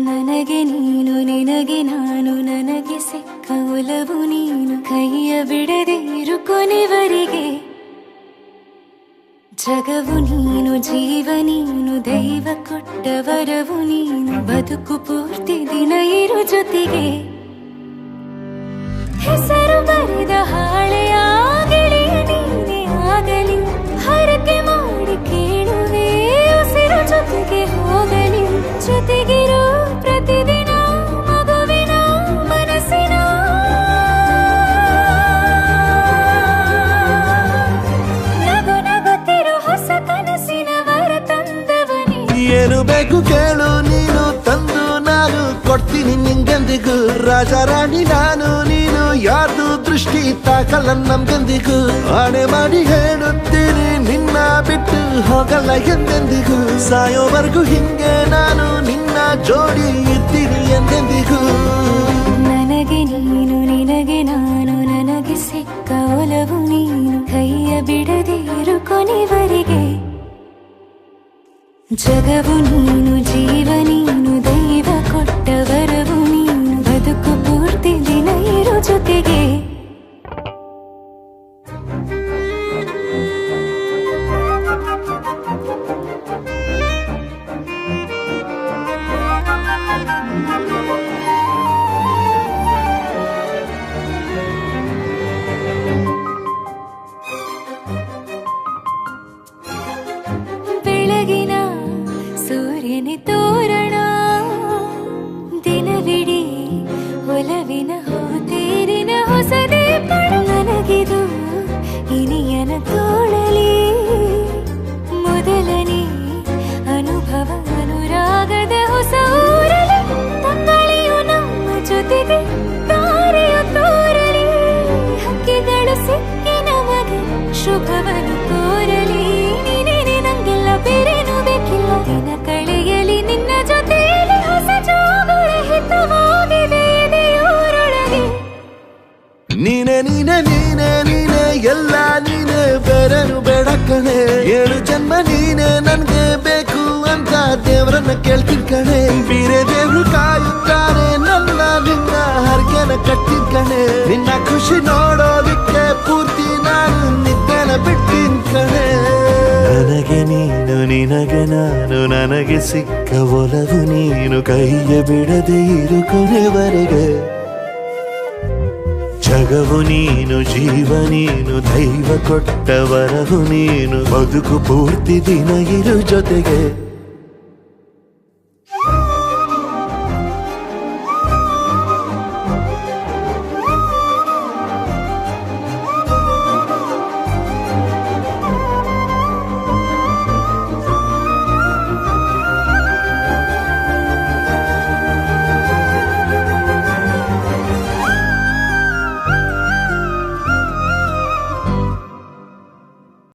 ನನಗೆ ನೀನು ನಿನಗೆ ನಾನು ನನಗೆ ಸಿಕ್ಕ ಒಲವು ನೀನು ಕೈಯ ಬಿಡದೆ ಇರು ಕೊನೆವರೆಗೆ ಜಗವು ನೀನು ಜೀವ ನೀನು ದೈವ ಕೊಟ್ಟ ವರವು ನೀನು ಬದುಕು ಪೂರ್ತಿ ದಿನ ಇರು ಜೊತೆಗೆ ಹೆಸರು ಬರೆದ ಹಾಳೆಯ ಗೆಳೆಯ ನೀನೇ ಆಗಲಿ ಹರಕೆ ಮಾಡಿ ಕೇಳುವೆ ಉಸಿರು ಜೊತೆಗೆ ಹೋಗಲಿ ಜೊತೆಗಿರೋ ಪ್ರತಿದಿನ ಮಗುವಿನ ಮನಸ್ಸಿನ ನಗು ನಗುತ್ತಿರೋ ಹೊಸ ಕನಸಿನ ವರ ತಂದವನೇ ಏನು ಬೇಕು ಕೇಳು ನೀನು ತಂದು ನಾನು ಕೊಡ್ತೀನಿ ನಿಂಗೆಂದಿಗೂ ರಾಜ ರಾಣಿ ನಾನು ನೀನು ಯಾರ್ದು ದೃಷ್ಟಿ ತಾಕಲ್ಲ ನಮ್ಗೆಂದಿಗೂ ಆಣೆ ಮಾಡಿ ಹೇಳುತ್ತೀನಿ ನಿನ್ನ ಬಿಟ್ಟು ಹೋಗಲ್ಲ ಎಂದೆಂದಿಗೂ ಸಾಯೋವರೆಗೂ ಹಿಂಗೆ ನಾನು ನಿನ್ನ ಜೋಡಿ ಇರ್ತೀನಿ ಎಂದೆಂದಿಗೂ ನನಗೆ ನೀನು ನಿನಗೆ ನಾನು ನನಗೆ ಸಿಕ್ಕ ಒಲವು ನೀನು ಕೈಯ ಬಿಡದೆ ಇರು ಕೊನೆವರೆಗೆ ಜಗವು ನೀನು ಜೀವ ನೀನು ದೈವ ಕೊಟ್ಟ ವರವು ನೀನು ಬದುಕು ಪೂರ್ತಿ ದಿನ ಇರು ಜೊತೆಗೆ ಬೆಳಗಿನ ಸೂರ್ಯನ ತೋರಣ ದಿನವಿಡೀ ಒಲವಿನ ಹೋತೇರಿನ ಹೊಸದೇ ಪಡ ನನಗಿದು ಇನಿಯನ ತೋಳಲಿ ಮೊದಲನೇ ಅನುಭವ ಅನುರಾಗದ ಹೊಸ ಊರಲಿ ತಂಗಳಿಯು ನಮ್ಮ ಜೊತೆಗೆ ತಾರೆಯು ತೋರಲಿ ಹಕ್ಕಿಗಳು ಸಿಕ್ಕಿ ನಮಗೆ ಶುಭವನ್ನು ಕೋರಲಿ ನೀನೇನೆ ನಂಗೆಲ್ಲ ಬೇರೇನು ಬೇಕಿಲ್ಲ ದಿನ ಕಳೆಯಲಿ ನಿನ್ನ ಜೊತೆಯಲ್ಲಿ ಹೊಸ ಜೋಗುಳ ಹಿತವಾಗಿದೆ ದೇವರೊಳಗೆ ನೀನೆ ನೀನೆ ನೀನೆ ನೀನೆ ಎಲ್ಲ ನೀನೆ ಬೇರೆನು ಬೇಡ ಕಣೆ ಏಳು ಜನ್ಮ ನೀನೆ ನನ್ಗೆ ಬೇಕು ಅಂತ ದೇವ್ರನ್ನ ಕೇಳ್ತೀನಿ ಕಣೆ ಬೇರೆ ದೇವ್ರು ಕಾಯುತ್ತಾರೆ ನನ್ನ ನಿನ್ನ ಹರ್ಗೆನ ಕಟ್ಟಿನ ಕಣೆ ನಿನ್ನ ಖುಷಿ ನೋಡೋದಿಕ್ಕೆ ಪೂರ್ತಿ ನಾನು ನಿದ್ದೆನ ಬಿಟ್ಟಿನ ಕಣೆ ನನಗೆ ನೀನು ನಿನಗೆ ನಾನು ನನಗೆ ಸಿಕ್ಕ ಒಲವು ನೀನು ಕೈಯ ಬಿಡದೆ ಇರು ಕೊನೆವರೆಗೆ ಜಗವು ನೀನು ಜೀವ ನೀನು ದೈವ ಕೊಟ್ಟ ವರವು ನೀನು ಬದುಕು ಪೂರ್ತಿ ದಿನ ಇರು ಜೊತೆಗೆ